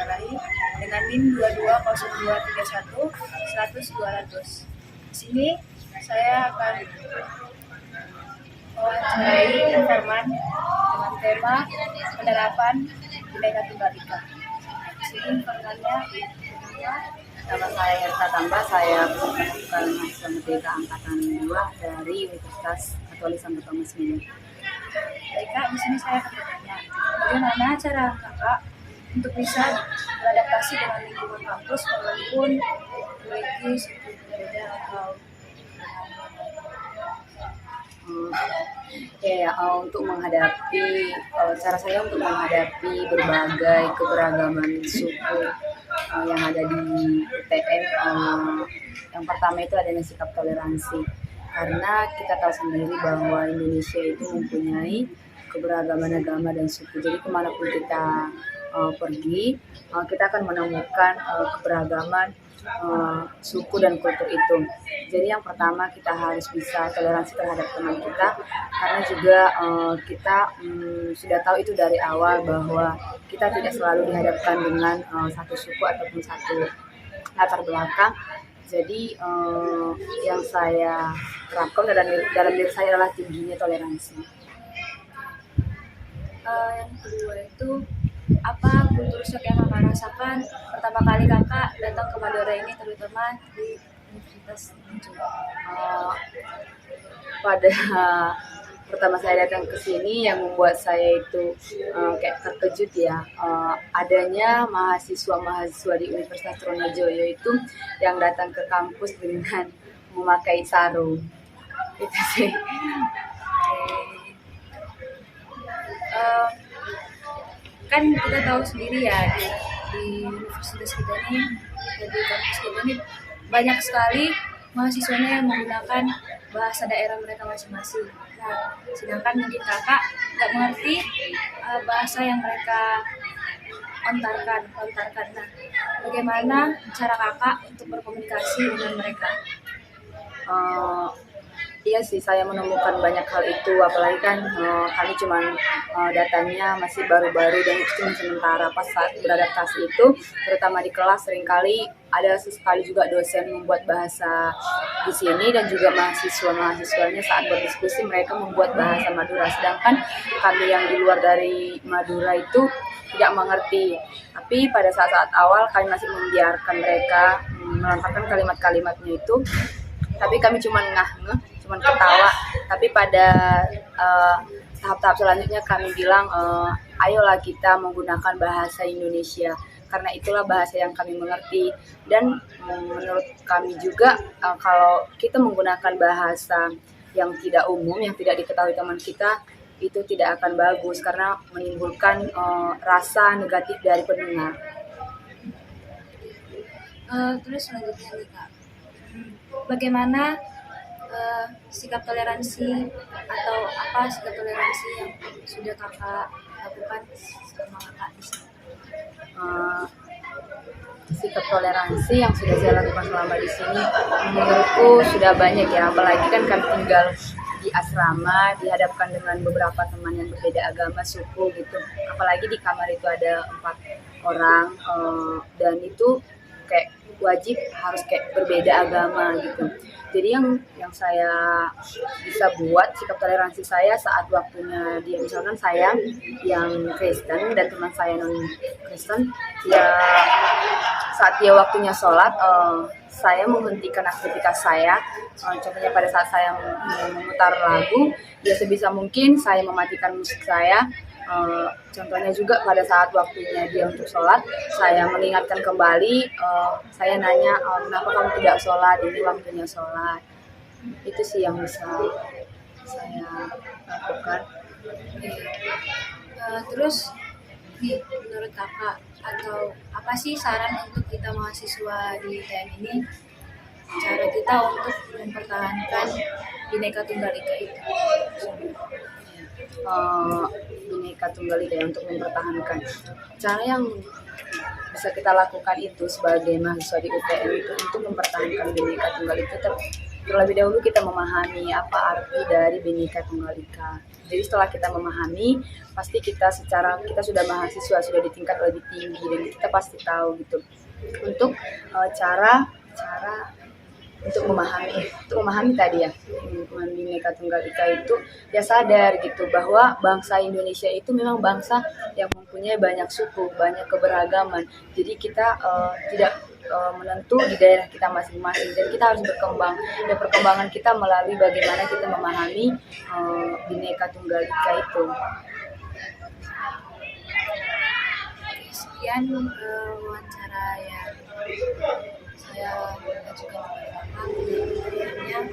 Rai dengan NIM 220231 Di sini saya akan mewawancarai informan dengan tema penerapan Bhinneka Tunggal Ika. Di sini informannya Nama saya Hersa Tamba, saya bukan mahasiswa Merdeka Angkatan 2 dari Universitas Katolik Santo Thomas Minor. Baik Kak, di sini saya akan bertanya, bagaimana cara Kakak untuk bisa beradaptasi dengan lingkungan kampus walaupun memiliki suku berbeda atau untuk menghadapi cara saya untuk menghadapi berbagai keberagaman suku yang ada di UTM, yang pertama itu adanya sikap toleransi, karena kita tahu sendiri bahwa Indonesia itu mempunyai keberagaman agama dan suku. Jadi kemanapun kita pergi, kita akan menemukan keberagaman suku dan kultur itu. Jadi yang pertama kita harus bisa toleransi terhadap teman kita, karena juga kita sudah tahu itu dari awal bahwa kita tidak selalu dihadapkan dengan satu suku ataupun satu latar belakang. Jadi yang saya terapkan dalam diri saya adalah tingginya toleransi. Yang kedua itu apa kultur shock yang Kakak rasakan pertama kali Kakak datang ke Madura ini, terutama di Universitas Unjul? Pada pertama saya datang ke sini, yang membuat saya itu kayak terkejut ya, adanya mahasiswa di Universitas Trunojoyo itu yang datang ke kampus dengan memakai sarung. Itu sih. Kan kita tahu sendiri ya di universitas kita ini, di kampus kita ini banyak sekali mahasiswanya yang menggunakan bahasa daerah mereka masing-masing. Nah, sedangkan mungkin Kakak nggak mengerti bahasa yang mereka lontarkan. Nah, bagaimana cara Kakak untuk berkomunikasi dengan mereka? Iya sih, saya menemukan banyak hal itu, apalagi kan kami cuma datangnya masih baru-baru dan itu cuma sementara. Pas saat beradaptasi itu, terutama di kelas, seringkali ada sesekali juga dosen membuat bahasa di sini, dan juga mahasiswanya saat berdiskusi mereka membuat bahasa Madura, sedangkan kami yang di luar dari Madura itu tidak mengerti. Tapi pada saat-saat awal kami masih membiarkan mereka melontarkan kalimat-kalimatnya itu, tapi kami cuma ngeh, cuma ketawa. Tapi pada tahap-tahap selanjutnya kami bilang, ayolah kita menggunakan bahasa Indonesia, karena itulah bahasa yang kami mengerti. Dan menurut kami juga kalau kita menggunakan bahasa yang tidak umum, yang tidak diketahui teman kita, itu tidak akan bagus karena menimbulkan rasa negatif dari pendengar. Terus selanjutnya nih Kak, bagaimana sikap toleransi atau apa sikap toleransi yang sudah Kakak lakukan selama Kakak di sini? Sikap toleransi yang sudah saya lakukan selama di sini menurutku sudah banyak ya, apalagi kan kami tinggal di asrama, dihadapkan dengan beberapa teman yang berbeda agama, suku gitu. Apalagi di kamar itu ada 4 orang, dan itu kayak wajib harus kayak berbeda agama gitu. Jadi yang saya bisa buat sikap toleransi saya saat waktunya dia, misalkan saya yang Kristen dan teman saya non Kristen, ya saat dia waktunya sholat, saya menghentikan aktivitas saya. Contohnya pada saat saya memutar lagu, ya sebisa mungkin saya mematikan musik saya. Contohnya juga pada saat waktunya dia untuk sholat, saya mengingatkan kembali, saya nanya, kenapa kamu tidak sholat, ini waktunya sholat. Itu sih yang bisa saya lakukan. Terus nih, menurut Kakak atau apa sih saran untuk kita mahasiswa di UTM ini, cara kita untuk mempertahankan Bhinneka Tunggal Ika itu? Bhinneka Tunggal Ika untuk mempertahankan, cara yang bisa kita lakukan itu sebagai mahasiswa di UTM itu untuk mempertahankan Bhinneka Tunggal Ika, terlebih dahulu kita memahami apa arti dari Bhinneka Tunggal Ika. Jadi setelah kita memahami, pasti kita sudah mahasiswa, sudah di tingkat lebih tinggi, dan kita pasti tahu gitu untuk cara untuk memahami tadi ya, memahami Bhinneka Tunggal Ika itu ya sadar gitu bahwa bangsa Indonesia itu memang bangsa yang mempunyai banyak suku, banyak keberagaman. Jadi kita tidak menentu di daerah kita masing-masing, dan kita harus berkembang, dan perkembangan kita melalui bagaimana kita memahami Bhinneka Tunggal Ika itu. Sekian wawancara yang saya ajukan kepada Bapak. Kemudian